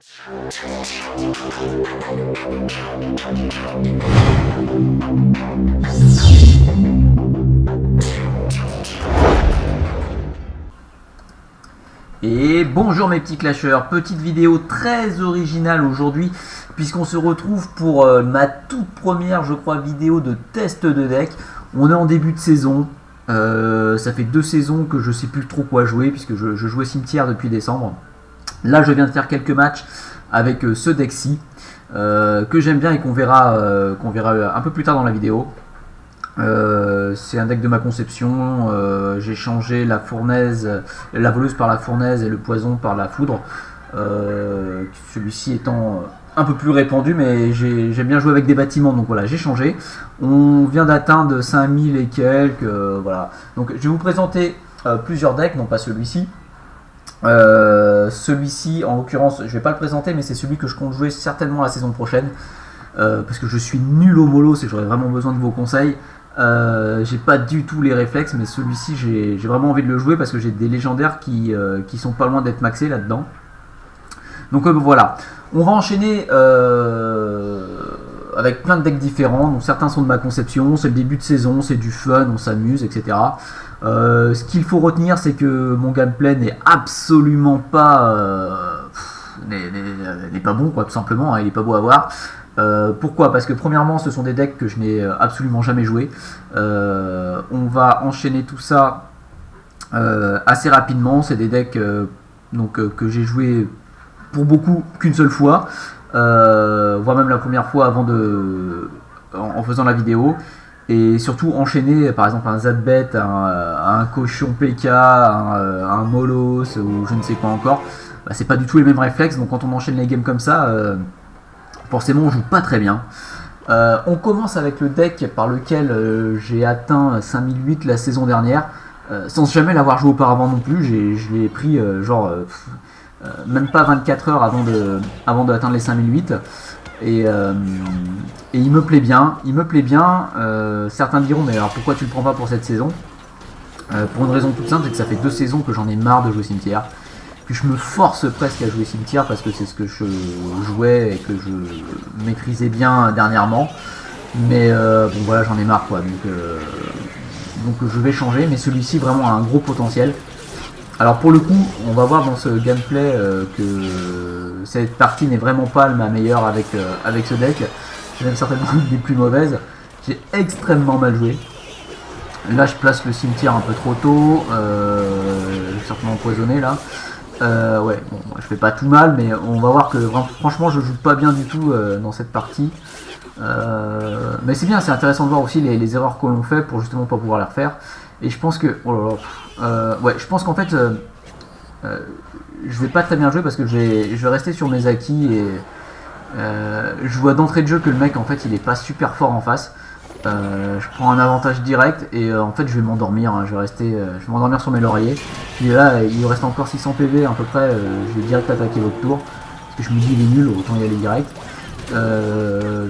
Et bonjour mes petits clasheurs, petite vidéo très originale aujourd'hui puisqu'on se retrouve pour ma toute première je crois vidéo de test de deck. On est en début de saison, ça fait 2 saisons que je sais plus trop quoi jouer puisque je jouais cimetière depuis décembre. Là je viens de faire quelques matchs avec ce deck-ci que j'aime bien et qu'on verra un peu plus tard dans la vidéo. C'est un deck de ma conception, j'ai changé la fournaise, la voleuse par la fournaise et le poison par la foudre, celui-ci étant un peu plus répandu, mais j'aime bien jouer avec des bâtiments, donc voilà, j'ai changé. On vient d'atteindre 5000 et quelques, voilà. Donc je vais vous présenter plusieurs decks, non pas celui-ci. Celui-ci en l'occurrence je vais pas le présenter, mais c'est celui que je compte jouer certainement la saison prochaine, parce que je suis nul au molos et j'aurais vraiment besoin de vos conseils. J'ai pas du tout les réflexes, mais celui-ci j'ai vraiment envie de le jouer parce que j'ai des légendaires qui sont pas loin d'être maxés là-dedans. Donc voilà, on va enchaîner avec plein de decks différents. Donc certains sont de ma conception, c'est le début de saison, c'est du fun, on s'amuse, etc. Ce qu'il faut retenir, c'est que mon gameplay n'est absolument pas n'est pas bon, quoi, tout simplement, hein, il est pas beau à voir. Pourquoi? Parce que premièrement ce sont des decks que je n'ai absolument jamais joué. On va enchaîner tout ça assez rapidement. C'est des decks que j'ai joué pour beaucoup qu'une seule fois, voire même la première fois en faisant la vidéo. Et surtout enchaîner par exemple un Zadbet, un cochon PK, un Molos ou je ne sais quoi encore, bah, c'est pas du tout les mêmes réflexes. Donc quand on enchaîne les games comme ça, forcément on joue pas très bien. On commence avec le deck par lequel j'ai atteint 5008 la saison dernière, sans jamais l'avoir joué auparavant non plus. Je l'ai pris même pas 24 heures avant d'atteindre les 5008. Et il me plaît bien, certains diront mais alors pourquoi tu le prends pas pour cette saison? Pour une raison toute simple, c'est que ça fait 2 saisons que j'en ai marre de jouer cimetière. Puis je me force presque à jouer cimetière parce que c'est ce que je jouais et que je maîtrisais bien dernièrement. Mais bon voilà, j'en ai marre quoi, donc je vais changer, mais celui-ci vraiment a un gros potentiel. Alors pour le coup, on va voir dans ce gameplay que cette partie n'est vraiment pas ma meilleure avec ce deck. C'est même certainement une des plus mauvaises. J'ai extrêmement mal joué. Là je place le cimetière un peu trop tôt, je vais certainement empoisonner là. Ouais, bon, je fais pas tout mal, mais on va voir que franchement je joue pas bien du tout dans cette partie. Mais c'est bien, c'est intéressant de voir aussi les erreurs que l'on fait pour justement pas pouvoir les refaire. Et je pense que, oh là là, ouais, je pense qu'en fait, je vais pas très bien jouer parce que je vais rester sur mes acquis et je vois d'entrée de jeu que le mec en fait il est pas super fort en face. Je prends un avantage direct et en fait je vais m'endormir, hein, je vais m'endormir sur mes lauriers. Puis là il reste encore 600 PV à peu près, je vais direct attaquer votre tour parce que je me dis il est nul, autant y aller direct.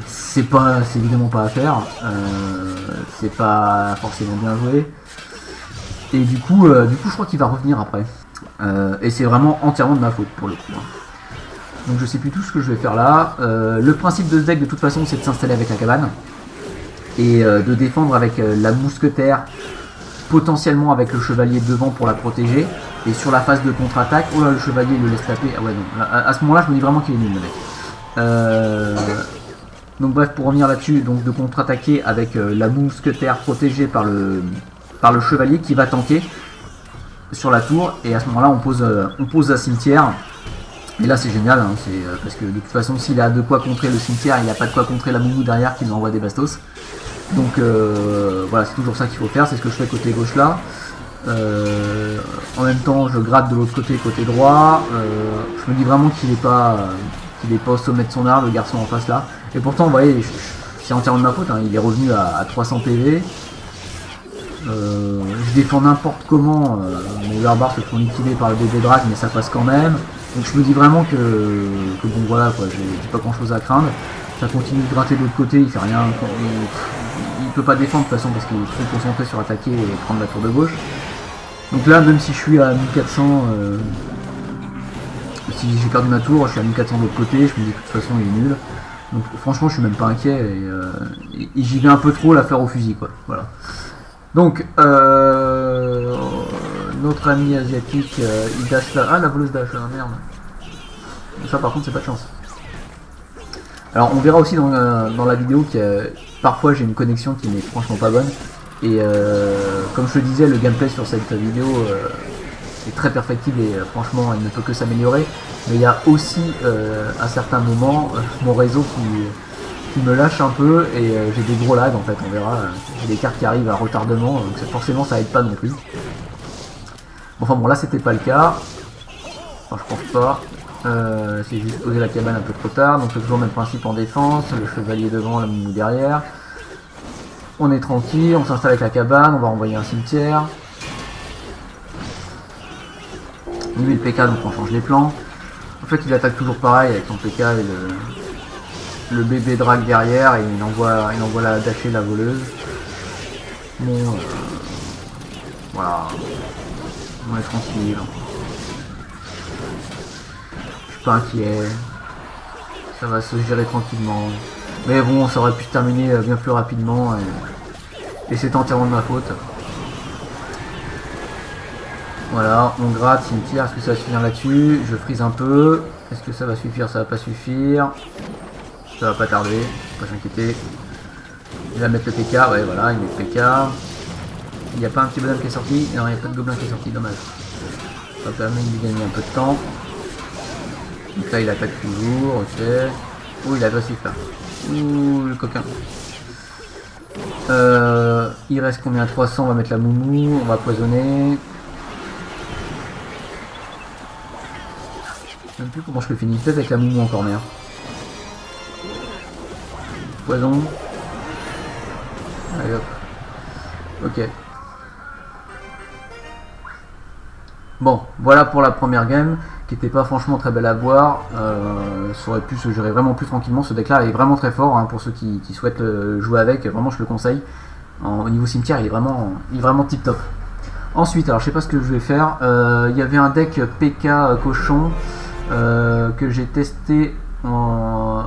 C'est évidemment pas à faire, c'est pas forcément bien joué. Et du coup je crois qu'il va revenir après. Et c'est vraiment entièrement de ma faute pour le coup. Hein. Donc je sais plus tout ce que je vais faire là. Le principe de ce deck de toute façon c'est de s'installer avec la cabane. Et de défendre avec la mousquetaire, potentiellement avec le chevalier devant pour la protéger. Et sur la phase de contre-attaque, oh là le chevalier il le laisse taper. Ah ouais non, à ce moment là je me dis vraiment qu'il est nul le mec. Donc bref, pour revenir là-dessus, donc de contre-attaquer avec la mousquetaire protégée par le chevalier qui va tanker sur la tour. Et à ce moment là on pose un cimetière. Et là c'est génial, hein, parce que de toute façon s'il a de quoi contrer le cimetière, il n'a pas de quoi contrer la moumou derrière qui lui envoie des bastos. Donc voilà, c'est toujours ça qu'il faut faire, c'est ce que je fais côté gauche là. En même temps je gratte de l'autre côté droit. Je me dis vraiment qu'il n'est pas au sommet de son art, le garçon en face là. Et pourtant vous voyez, c'est entièrement de ma faute, hein, il est revenu à 300 PV. Je défends n'importe comment, mes barbares se font liquider par le bébé drag mais ça passe quand même. Donc je me dis vraiment que bon voilà quoi, j'ai pas grand chose à craindre. Ça continue de gratter de l'autre côté, il fait rien, il peut pas défendre de toute façon parce qu'il est trop concentré sur attaquer et prendre la tour de gauche. Donc là même si je suis à 1400, Si j'ai perdu ma tour, je suis à 1400 de l'autre côté, je me dis de toute façon il est nul. Donc franchement je suis même pas inquiet et j'y vais un peu trop l'affaire au fusil quoi. Voilà. Donc notre ami asiatique il dash là. Ah la voleuse dash là, merde. Ça par contre c'est pas de chance. Alors on verra aussi dans la vidéo que parfois j'ai une connexion qui n'est franchement pas bonne. Et comme je te disais, le gameplay sur cette vidéo est très perfectible et franchement il ne peut que s'améliorer. Mais il y a aussi à certains moments mon réseau qui me lâche un peu et j'ai des gros lags en fait, on verra. J'ai des cartes qui arrivent à retardement, donc forcément ça aide pas non plus. Enfin bon là c'était pas le cas. Enfin je pense pas. C'est juste poser la cabane un peu trop tard, donc toujours le même principe en défense, le chevalier devant, la moumou derrière. On est tranquille, on s'installe avec la cabane, on va envoyer un cimetière. Lui le PK donc on change les plans. En fait il attaque toujours pareil avec son PK et le bébé drague derrière et il envoie la dasher la voleuse. Bon voilà. On est tranquille. Je suis pas inquiet. Ça va se gérer tranquillement. Mais bon, ça aurait pu se terminer bien plus rapidement et c'est entièrement de ma faute. Voilà, on gratte, cimetière, est-ce que ça va suffire là-dessus? Je frise un peu. Est-ce que ça va suffire? Ça va pas suffire. Ça va pas tarder, faut pas s'inquiéter. Il va mettre le PK, ouais voilà, il met le PK. Il n'y a pas un petit bonhomme qui est sorti? Non, il n'y a pas de gobelin qui est sorti, dommage. Ça permet de lui gagner un peu de temps. Donc là il attaque toujours, ok. Oh il est agressif là. Ouh le coquin. Il reste combien? 300, on va mettre la moumou, on va poisonner. Je sais même plus comment je le finis, peut-être avec la moumou encore merde. Poison. Allez hop. Ok. Bon, voilà pour la première game, qui était pas franchement très belle à voir. Ça aurait pu se gérer vraiment plus tranquillement. Ce deck là est vraiment très fort, hein, pour ceux qui souhaitent jouer avec, vraiment je le conseille. Au niveau cimetière il est vraiment tip top. Ensuite, alors je sais pas ce que je vais faire, il y avait un deck PK cochon que j'ai testé.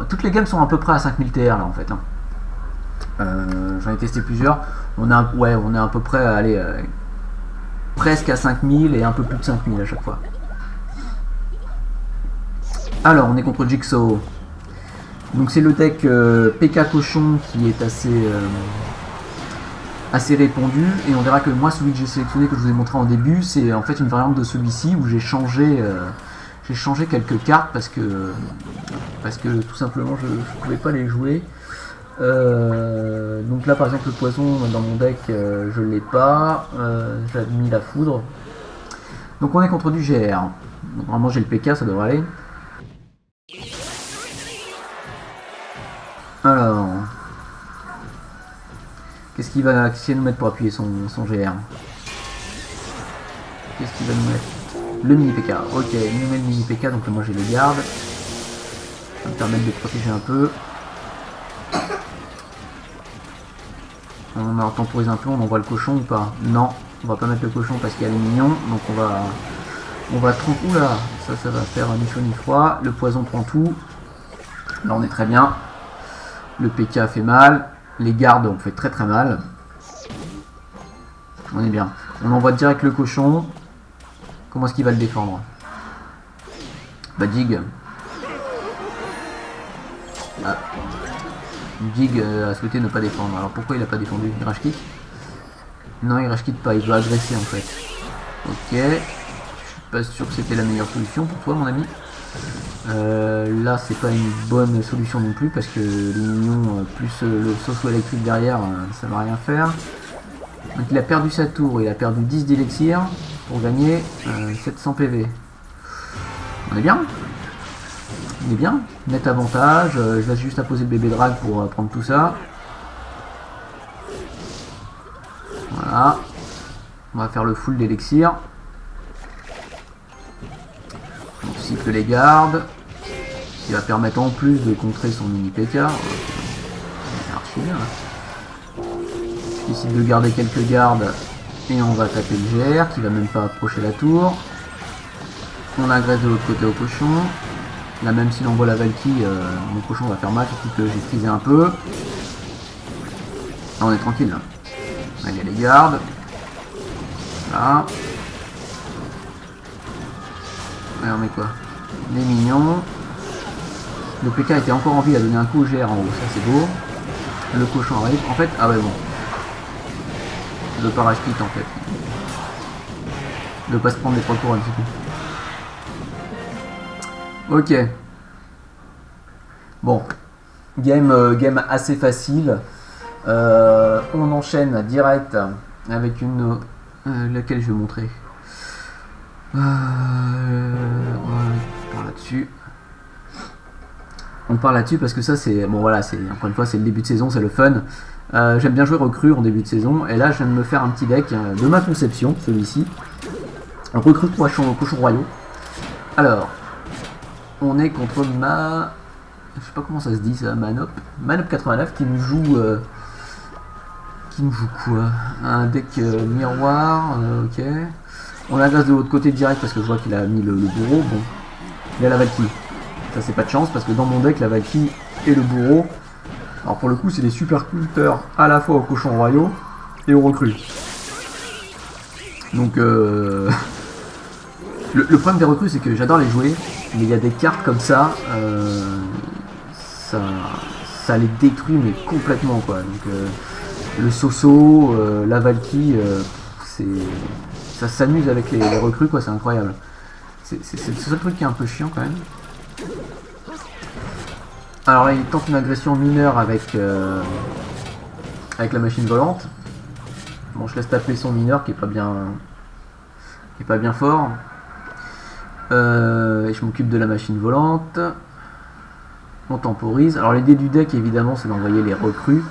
Toutes les games sont à peu près à 5000 TR là en fait, hein. J'en ai testé plusieurs. On est à peu près presque à 5000 et un peu plus de 5000 à chaque fois. Alors on est contre Jigsaw. Donc c'est le deck PK cochon qui est assez répandu, et on verra que moi celui que j'ai sélectionné, que je vous ai montré en début, c'est en fait une variante de celui-ci où j'ai changé quelques cartes parce que tout simplement je ne pouvais pas les jouer. Donc là par exemple le poison dans mon deck je l'ai pas, j'ai mis la foudre. Donc on est contre du GR. Donc, normalement j'ai le PK, ça devrait aller. Alors qu'est-ce qu'il va nous mettre pour appuyer son GR? Qu'est-ce qu'il va nous mettre? Le mini PK, ok, il nous met le mini PK, donc moi j'ai les gardes. Ça va me permettre de protéger un peu. On va temporiser un peu, on envoie le cochon ou pas? Non, on va pas mettre le cochon parce qu'il y a les mignons, donc on va tranquille. Oula, ça va faire ni chaud ni froid. Le poison prend tout. Là on est très bien. Le PK fait mal. Les gardes on fait très très mal. On est bien. On envoie direct le cochon. Comment est-ce qu'il va le défendre? Bah dig. Ah. Dig a souhaité ne pas défendre. Alors pourquoi il a pas défendu? Il rage kick? Non, il rage kick pas, il veut agresser en fait. Ok. Je suis pas sûr que c'était la meilleure solution pour toi mon ami. Là c'est pas une bonne solution non plus parce que les minions plus le saut électrique derrière ça va rien faire. Donc il a perdu sa tour, il a perdu 10 d'élixir pour gagner 700 PV. On est bien. Il est bien, net avantage. Je vais juste à poser le bébé drag pour prendre tout ça. Voilà. On va faire le full d'élixir. On cycle les gardes. Qui va permettre en plus de contrer son mini PK. C'est archi bien. Je décide de garder quelques gardes. Et on va taper le GR qui va même pas approcher la tour. On agresse de l'autre côté au cochon. Là, même s'il envoie la Valkyrie, mon cochon va faire mal, surtout que j'ai frisé un peu. Là, on est tranquille là. Là, il y a les gardes. Là. Et on met quoi? Les mignons. Le PK était encore en vie, il a donné un coup au GR en haut, ça c'est beau. Le cochon arrive. En fait, ah ouais bon. De parachute en fait. De pas se prendre des 3 tours un petit peu. Ok. Bon. Game assez facile. On enchaîne direct avec une... laquelle je vais montrer. On part là-dessus. On part là-dessus parce que ça c'est... Bon voilà, c'est encore une fois c'est le début de saison, c'est le fun. J'aime bien jouer recrue en début de saison. Et là je viens de me faire un petit deck de ma conception, celui-ci. Recrue cochon royaux. Alors, on est contre ma... Je sais pas comment ça se dit ça, Manop 89 qui nous joue... qui nous joue quoi? Un deck miroir, ok. On agresse de l'autre côté direct parce que je vois qu'il a mis le bourreau. Bon, il a la Valkyrie. Ça c'est pas de chance parce que dans mon deck la Valkyrie et le bourreau. Alors pour le coup c'est des super culteurs à la fois aux cochons royaux et aux recrues. Donc le problème des recrues c'est que j'adore les jouer, mais il y a des cartes comme ça, ça les détruit mais complètement quoi. Donc le Soso, la Valkyrie, ça s'amuse avec les recrues quoi, c'est incroyable. C'est le seul truc qui est un peu chiant quand même. Alors là il tente une agression mineure avec la machine volante. Bon je laisse taper son mineur qui est pas bien fort. Et je m'occupe de la machine volante. On temporise. Alors l'idée du deck évidemment c'est d'envoyer les recrues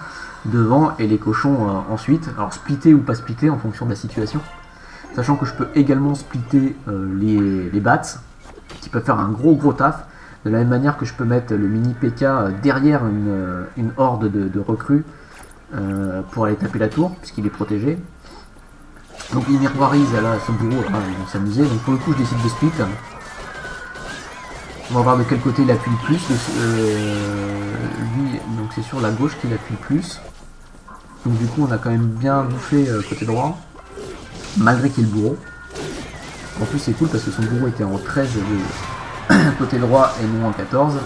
devant et les cochons ensuite. Alors splitter ou pas splitter en fonction de la situation. Sachant que je peux également splitter les bats qui peuvent faire un gros taf. De la même manière que je peux mettre le mini PK derrière une horde de recrues pour aller taper la tour puisqu'il est protégé. Donc il miroirise là son bourreau, ils vont s'amuser. Donc pour le coup je décide de split. On va voir de quel côté il appuie le plus. Lui, donc c'est sur la gauche qu'il appuie le plus. Donc du coup on a quand même bien bouffé côté droit. Malgré qu'il y ait le bourreau. En plus c'est cool parce que son bourreau était en 13 côté droit et non en 14.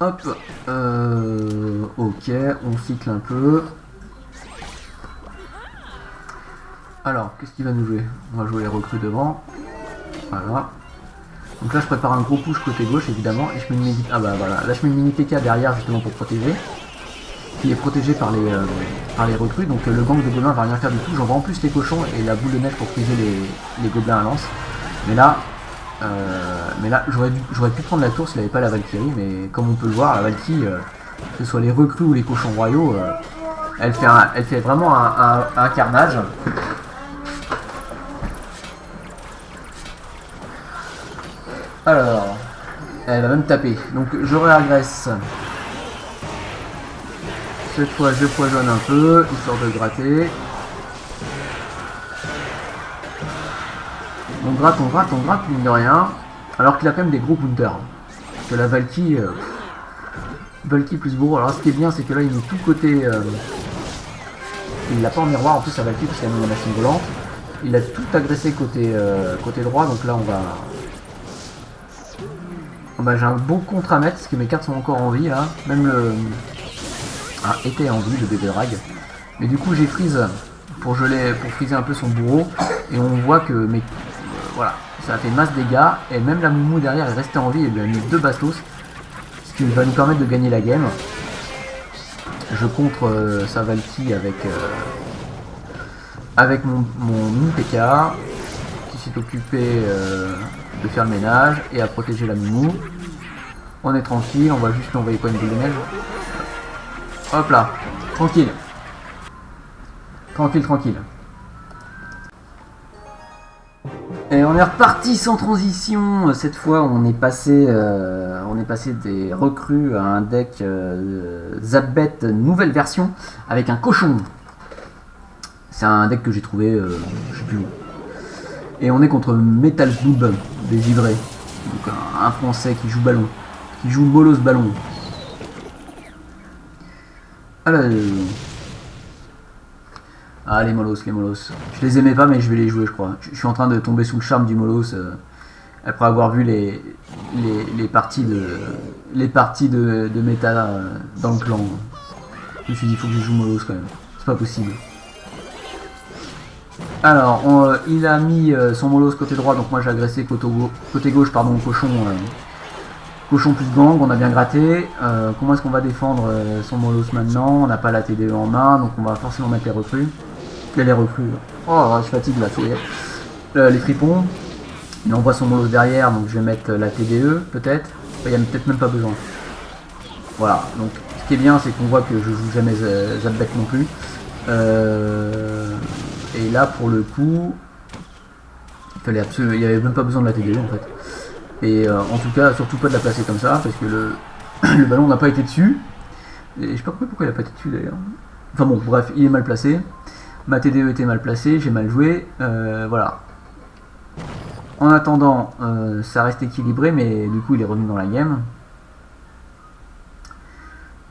Hop. Ok, on cycle un peu. Alors, qu'est-ce qu'il va nous jouer? On va jouer les recrues devant. Voilà. Donc là je prépare un gros push côté gauche évidemment et je mets une mini... Ah bah voilà, là je mets une mini PK derrière justement pour protéger. Qui est protégé par les recrues, donc le gang de gobelins va rien faire du tout. J'envoie en plus les cochons et la boule de neige pour friser les gobelins à lance. Mais là j'aurais pu prendre la tour s'il n'avait pas la Valkyrie, mais comme on peut le voir, la Valkyrie, que ce soit les recrues ou les cochons royaux, elle fait vraiment un carnage. Alors, elle va même taper, donc je réagresse. Cette fois je poisonne un peu, histoire de gratter. On gratte, mine de rien. Alors qu'il a quand même des gros counters. Parce que la Valkyrie... Valkyrie plus bourreau. Alors ce qui est bien c'est que là il met tout côté... il l'a pas en miroir en plus la Valkyrie parce qu'il a mis la machine volante. Il a tout agressé côté droit, donc là on va... Bah, j'ai un bon contre à mettre parce que mes cartes sont encore en vie là. Même le... Ah, était en vie le bébé drag. Mais du coup j'ai freeze pour friser un peu son bourreau. Et on voit que voilà, ça a fait masse dégâts. Et même la moumou derrière est restée en vie et lui a mis 2 bastos. Ce qui va nous permettre de gagner la game. Je contre sa Valkyrie avec mon mini PK qui s'est occupé de faire le ménage et à protéger la moumou. On est tranquille, on va juste lui envoyer quoi, une boule de neige. Hop là, tranquille. Tranquille. Et on est reparti sans transition. Cette fois, on est passé des recrues à un deck Zapbet nouvelle version avec un cochon. C'est un deck que j'ai trouvé, je sais plus où. Et on est contre Metal Boob, des Ivrés. Donc un Français qui joue ballon. Qui joue mollo ce ballon. Alors... Ah les mollos, les mollos. Je les aimais pas mais je vais les jouer je crois. Je suis en train de tomber sous le charme du molos après avoir vu les parties de méta dans le clan. Je me suis dit il faut que je joue molos quand même. C'est pas possible. Alors il a mis son molos côté droit donc moi j'ai agressé côté gauche pardon cochon. Cochon plus gang, on a bien gratté. Comment est-ce qu'on va défendre son molos maintenant? On n'a pas la TDE en main donc on va forcément mettre les recrues. Les recrues. Oh, je fatigue là, ça y est. Les fripons. Il envoie son molos derrière, donc je vais mettre la TDE peut-être. Il n'y a peut-être même pas besoin. Voilà, donc ce qui est bien, c'est qu'on voit que je joue jamais Zabek non plus. Et là, pour le coup, il n'y avait même pas besoin de la TDE en fait. Et en tout cas, surtout pas de la placer comme ça, parce que le ballon n'a pas été dessus. Et je sais pas pourquoi il n'a pas été dessus d'ailleurs. Enfin bon, bref, il est mal placé. Ma TDE était mal placée, j'ai mal joué, voilà. En attendant, ça reste équilibré, mais du coup il est revenu dans la game.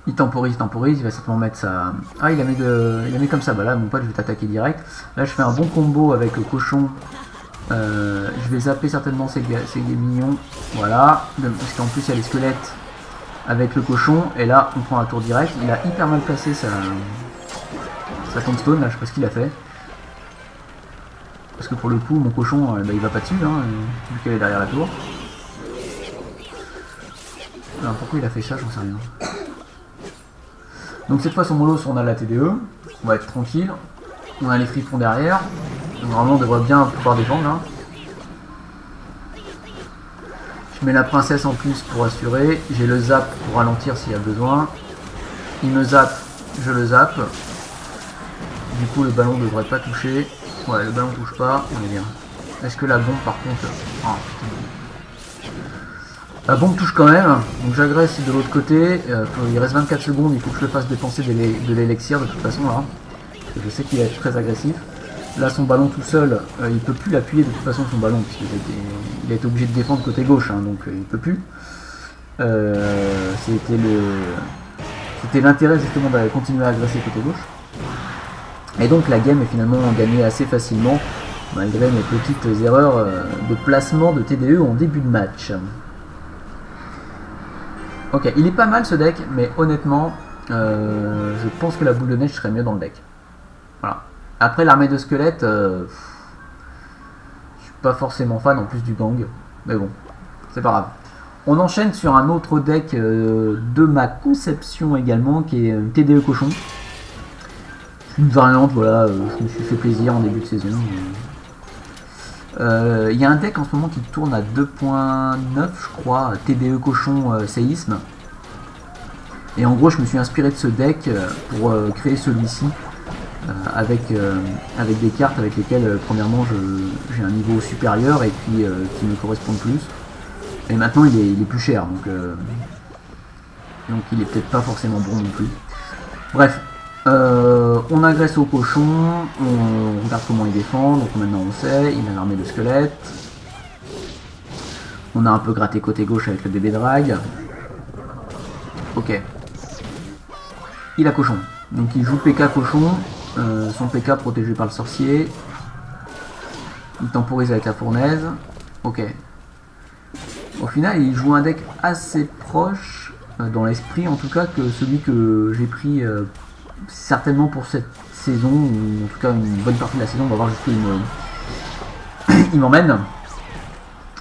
Il temporise, il va simplement mettre sa... Ah, il a mis comme ça, bah là mon pote je vais t'attaquer direct. Là je fais un bon combo avec le cochon. Je vais zapper certainement ces mignons, voilà. Parce qu'en plus il y a les squelettes avec le cochon, et là on prend un tour direct. Il a hyper mal placé sa tombstone là, je sais pas ce qu'il a fait. Parce que pour le coup, mon cochon, bah, il va pas dessus, hein, vu qu'elle est derrière la tour. Alors pourquoi il a fait ça, j'en sais rien. Donc cette fois, son molos, on a la TDE. On va être tranquille. On a les fripons derrière. Donc normalement, on devrait bien pouvoir défendre là. Je mets la princesse en plus pour assurer. J'ai le zap pour ralentir s'il y a besoin. Il me zappe, je le zappe. Du coup le ballon ne devrait pas toucher. Ouais, le ballon touche pas, on est bien. Est-ce que la bombe par contre... Oh, la bombe touche quand même, donc j'agresse de l'autre côté. Il reste 24 secondes, il faut que je le fasse dépenser de l'élixir de toute façon là. Parce que je sais qu'il est très agressif. Là son ballon tout seul, il peut plus l'appuyer de toute façon son ballon, puisqu'il a été obligé de défendre côté gauche, hein, donc il peut plus. C'était l'intérêt justement d'aller continuer à agresser côté gauche. Et donc la game est finalement gagnée assez facilement, malgré mes petites erreurs de placement de TDE en début de match. Ok, il est pas mal ce deck, mais honnêtement, je pense que la boule de neige serait mieux dans le deck. Voilà. Après l'armée de squelettes, je suis pas forcément fan en plus du gang, mais bon, c'est pas grave. On enchaîne sur un autre deck de ma conception également, qui est TDE cochon. Une variante, voilà, je me suis fait plaisir en début de saison. Il y a un deck en ce moment qui tourne à 2.9 je crois, TDE cochon séisme. Et en gros je me suis inspiré de ce deck pour créer celui-ci avec des cartes avec lesquelles premièrement j'ai un niveau supérieur et puis qui me correspondent plus. Et maintenant il est plus cher, donc il est peut-être pas forcément bon non plus. Bref. On agresse au cochon, on regarde comment il défend, donc maintenant on sait, il a l'armée de squelettes. On a un peu gratté côté gauche avec le bébé drag. Ok. Il a cochon, donc il joue PK cochon, son PK protégé par le sorcier. Il temporise avec la fournaise. Ok. Au final il joue un deck assez proche, dans l'esprit en tout cas, que celui que j'ai pris certainement pour cette saison, ou en tout cas une bonne partie de la saison. On va voir jusqu'où il m'emmène.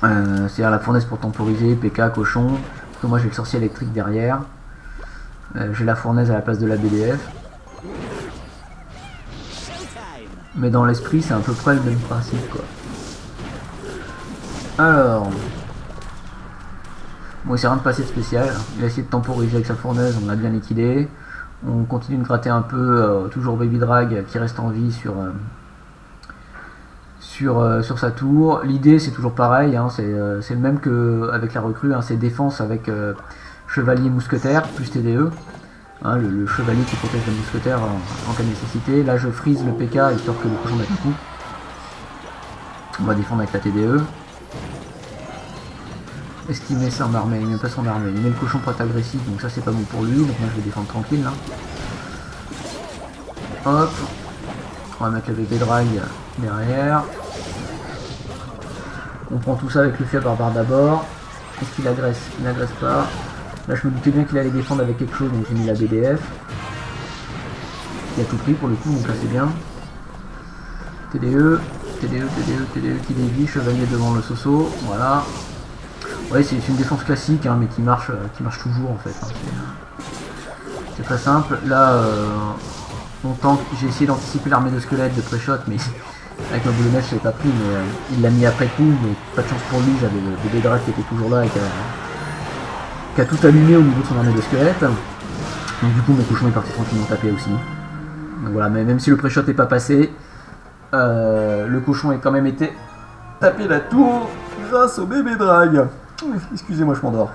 C'est-à-dire la fournaise pour temporiser, PK, cochon. Parce que moi j'ai le sorcier électrique derrière. J'ai la fournaise à la place de la BDF. Mais dans l'esprit c'est à peu près le même principe quoi. Alors... Bon, il s'est rien de passé de spécial. Il a essayé de temporiser avec sa fournaise, on l'a bien liquidé. On continue de gratter un peu, toujours Baby Drag qui reste en vie sur sa tour. L'idée c'est toujours pareil, hein, c'est le même qu'avec la recrue, hein, c'est défense avec chevalier mousquetaire plus TDE. Hein, le chevalier qui protège le mousquetaire en cas de nécessité. Là je freeze le PK histoire que le cochon mette un coup. On va défendre avec la TDE. Est-ce qu'il met son armée? Il met pas son armée. Il met le cochon pour être agressif, donc ça c'est pas bon pour lui. Donc moi je vais défendre tranquille là. Hop. On va mettre le bébé drag derrière. On prend tout ça avec le fiat barbare d'abord. Est-ce qu'il agresse? Il n'agresse pas. Là je me doutais bien qu'il allait défendre avec quelque chose, donc j'ai mis la BDF. Il a tout pris pour le coup, donc là c'est bien. TDE, qui dévie, chevalier devant le Soso, voilà. Ouais, c'est une défense classique, hein, mais qui marche toujours en fait. Hein. C'est très simple. Là, on tank, j'ai essayé d'anticiper l'armée de squelettes de pré-shot, mais avec ma boule de neige, je l'ai pas pris, mais il l'a mis après coup, mais pas de chance pour lui, j'avais le bébé Drake qui était toujours là et qui a tout allumé au niveau de son armée de squelettes. Donc du coup, mon cochon est parti tranquillement taper aussi. Donc voilà, mais même si le pré-shot n'est pas passé, le cochon a quand même été tapé la tour grâce au bébé drag. Excusez-moi, je m'endors.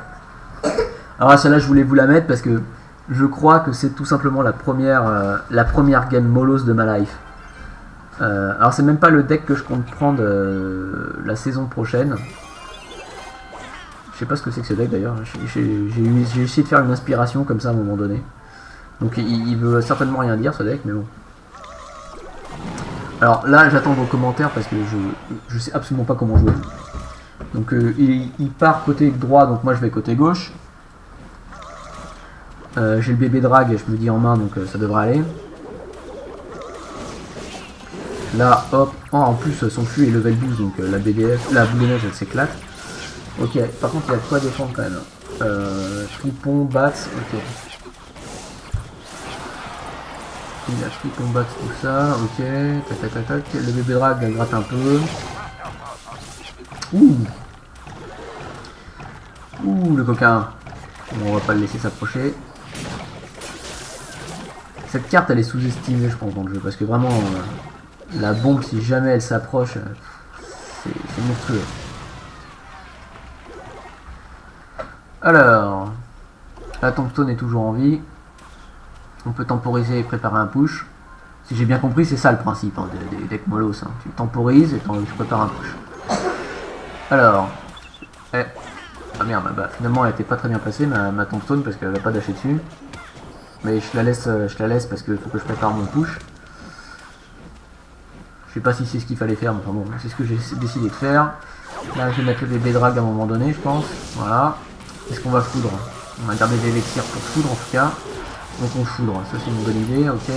Alors celle-là, je voulais vous la mettre parce que je crois que c'est tout simplement la première game mollos de ma life. Alors c'est même pas le deck que je compte prendre la saison prochaine. Je sais pas ce que c'est que ce deck d'ailleurs. J'ai essayé de faire une inspiration comme ça à un moment donné. Donc il veut certainement rien dire ce deck, mais bon. Alors là, j'attends vos commentaires parce que je sais absolument pas comment jouer. Donc il part côté droit, donc moi je vais côté gauche. J'ai le bébé drag, je me dis en main, donc ça devrait aller. Là, hop, oh, en plus son flux est level 12, donc la BDF, la boule de neige elle s'éclate. Ok, par contre il y a de quoi défendre quand même. Fripon, bats, ok. Il a fripon, bats, tout ça, ok. Tac tac tac tac. Le bébé drag il gratte un peu. Ouh. Ouh, le coquin. Bon, on va pas le laisser s'approcher. Cette carte elle est sous-estimée je pense dans le jeu parce que vraiment la bombe si jamais elle s'approche c'est monstrueux. Alors la tombstone est toujours en vie. On peut temporiser et préparer un push. Si j'ai bien compris c'est ça le principe hein, des decks mollos. Hein. Tu temporises et tu prépares un push. Alors ah merde bah, finalement elle était pas très bien placée ma tombstone parce qu'elle va pas dasher dessus. Mais je la laisse parce qu'il faut que je prépare mon push. Je sais pas si c'est ce qu'il fallait faire, mais enfin bon, c'est ce que j'ai décidé de faire. Là, je vais mettre le bébé drag à un moment donné, je pense. Voilà. Qu'est-ce qu'on va foudre? On va garder des élixirs pour foudre en tout cas. Donc on foudre, ça c'est une bonne idée, ok.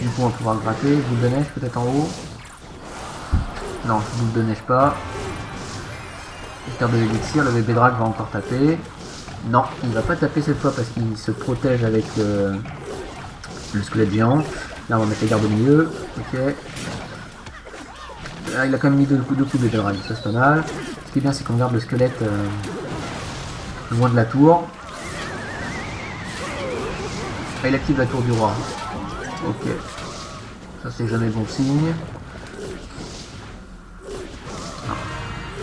Du coup on va pouvoir gratter. Boule de neige peut-être en haut. Non, boule de neige pas. Je garde de l'élixir, le bébé drag va encore taper. Non, il va pas taper cette fois parce qu'il se protège avec le squelette géant. Là on va mettre les gardes au milieu. Ok. Là il a quand même mis deux coups de bébé drag, ça c'est pas mal. Ce qui est bien c'est qu'on garde le squelette loin de la tour. Ah, il active la tour du roi. Ok. Ça c'est jamais bon signe.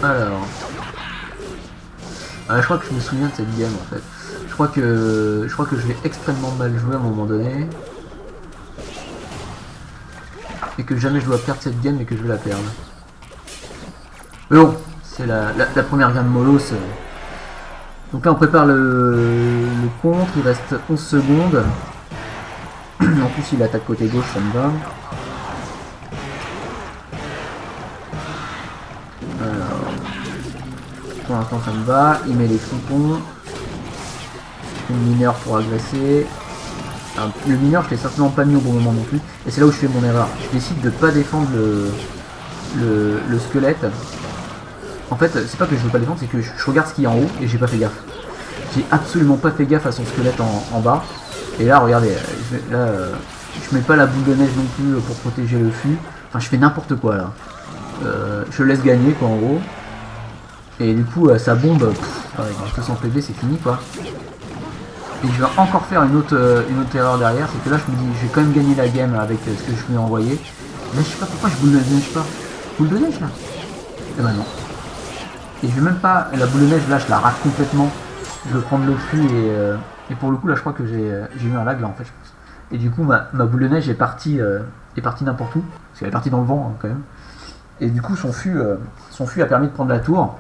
Alors. Je crois que je me souviens de cette game en fait. Je crois que je vais extrêmement mal jouer à un moment donné. Et que jamais je dois perdre cette game et que je vais la perdre. Mais bon, c'est la première game mollos. Donc là on prépare le contre, il reste 11 secondes. En plus il attaque côté gauche, ça me va. Pour l'instant ça me va, il met les fripons, une mineure pour agresser. Alors, le mineur je l'ai certainement pas mis au bon moment non plus, et c'est là où je fais mon erreur. Je décide de pas défendre le squelette. En fait c'est pas que je veux pas défendre, c'est que je regarde ce qu'il y a en haut et j'ai pas fait gaffe. J'ai absolument pas fait gaffe à son squelette en bas. Et là regardez, je mets pas la boule de neige non plus pour protéger le fût. Enfin je fais n'importe quoi là. Je laisse gagner quoi en gros. Et du coup, sa bombe, avec 200 PV, c'est fini quoi. Et je vais encore faire une autre erreur derrière, c'est que là je me dis, je vais quand même gagner la game avec ce que je lui ai envoyé. Là je sais pas pourquoi je boule de neige pas. Boule de neige là? Et ben non. Et je vais même pas, la boule de neige là je la rate complètement. Je veux prendre le flux et pour le coup là je crois que j'ai eu un lag là en fait je pense. Et du coup ma boule de neige est partie n'importe où. Parce qu'elle est partie dans le vent hein, quand même. Et du coup, son fût a permis de prendre la tour.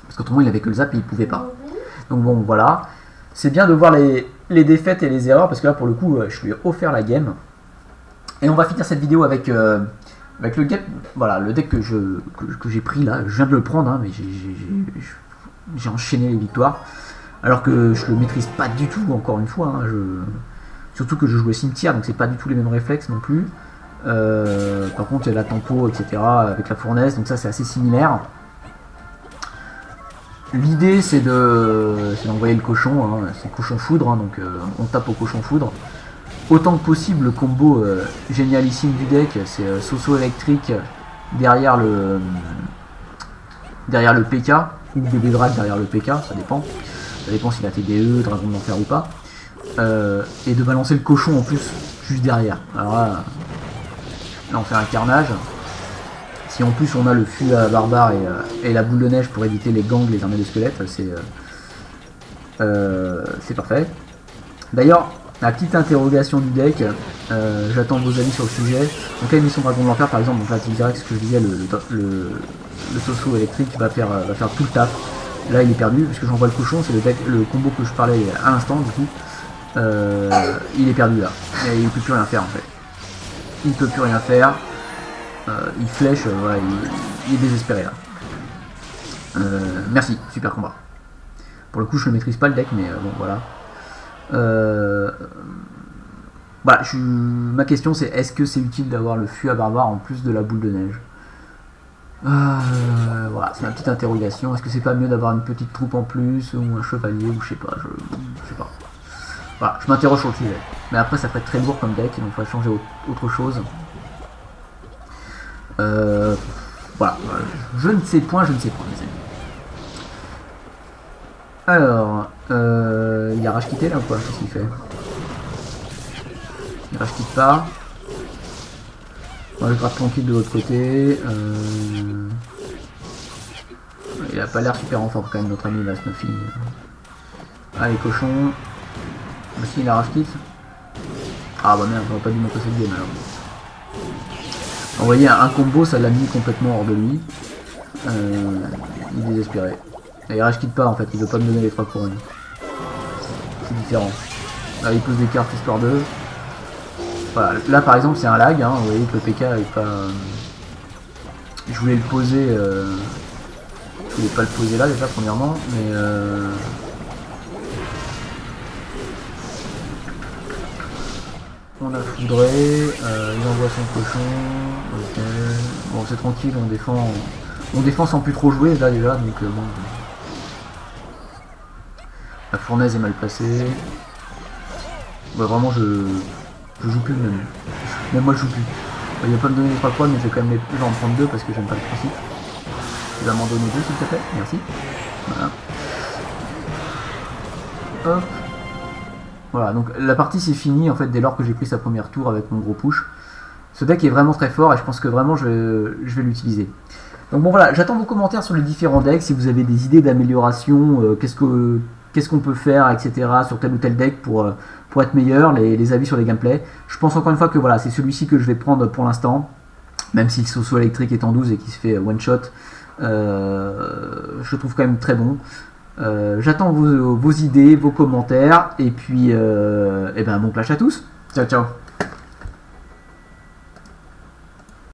Parce qu'autrement, il avait que le zap et il pouvait pas. Donc bon, voilà. C'est bien de voir les défaites et les erreurs, parce que là, pour le coup, je lui ai offert la game. Et on va finir cette vidéo avec le deck que j'ai pris là. Je viens de le prendre, hein, mais j'ai enchaîné les victoires. Alors que je le maîtrise pas du tout, encore une fois. Hein, surtout que je jouais cimetière, donc c'est pas du tout les mêmes réflexes non plus. Par contre, il y a la tempo, etc. avec la fournaise, donc ça c'est assez similaire. L'idée c'est d'envoyer le cochon, hein, c'est cochon foudre, hein, donc on tape au cochon foudre. Autant que possible, le combo génialissime du deck, c'est Soso électrique derrière le PK, ou bébé drag derrière le PK, ça dépend. Ça dépend s'il a TDE, dragon d'enfer ou pas. Et de balancer le cochon en plus, juste derrière. Alors là on fait un carnage. Si en plus on a le fût à barbare et la boule de neige pour éviter les gangs, les armées de squelettes, c'est parfait. D'ailleurs, la petite interrogation du deck, j'attends vos avis sur le sujet. Donc là, émission Dragon de l'Enfer par exemple, donc là direct ce que je disais, le Soso électrique va faire tout le taf. Là il est perdu, puisque j'envoie le cochon, c'est le combo que je parlais à l'instant du coup. Il est perdu là, et il peut plus rien faire en fait. Il peut plus rien faire. Il flèche, voilà, il est désespéré là. Merci, super combat. Pour le coup je ne maîtrise pas le deck, mais bon voilà. Voilà, ma question c'est, est-ce que c'est utile d'avoir le fût à barbare en plus de la boule de neige? Voilà, c'est ma petite interrogation. Est-ce que c'est pas mieux d'avoir une petite troupe en plus, ou un chevalier, ou je sais pas, je sais pas. Voilà, je m'interroge sur le sujet. Mais après ça ferait très lourd comme deck, donc il faudrait changer autre chose. Voilà, je ne sais point, mes amis. Alors, il y a rage quitté là ou quoi? Qu'est-ce qu'il fait? Il rage quitte pas. On va le gratte tranquille de l'autre côté. Il a pas l'air super en forme quand même, notre ami là, Snuffy. Allez, cochon. Aussi, il a rage quitte. Ah bah merde, j'aurais pas dû monter cette game alors. Vous voyez, un combo, ça l'a mis complètement hors de lui. Il est désespéré. Et il rage quitte pas en fait, il veut pas me donner les 3 couronnes. C'est différent. Là, il pose des cartes histoire de. Voilà, là par exemple, c'est un lag. Hein. Vous voyez que le PK est pas. Je voulais le poser. Je voulais pas le poser là déjà, premièrement, mais. On a foudré, il envoie son cochon, ok. Bon c'est tranquille, on défend sans plus trop jouer là déjà, donc bon. La fournaise est mal placée. Ouais, vraiment je joue plus même. Même moi je joue plus. Il va pas me donner les 3 points, mais je vais quand même en prendre 2 parce que j'aime pas le principe. Tu vas m'en donner 2 s'il te plaît, merci. Voilà. Hop. Voilà, donc la partie c'est fini en fait dès lors que j'ai pris sa première tour avec mon gros push. Ce deck est vraiment très fort et je pense que vraiment je vais l'utiliser. Donc bon voilà, j'attends vos commentaires sur les différents decks, si vous avez des idées d'amélioration, qu'est-ce qu'on peut faire, etc. sur tel ou tel deck pour être meilleur, les avis sur les gameplays. Je pense encore une fois que voilà, c'est celui-ci que je vais prendre pour l'instant, même si le Soso électrique est en 12 et qui se fait one shot, je le trouve quand même très bon. J'attends vos idées, vos commentaires, et puis bon clash à tous. Ciao ciao.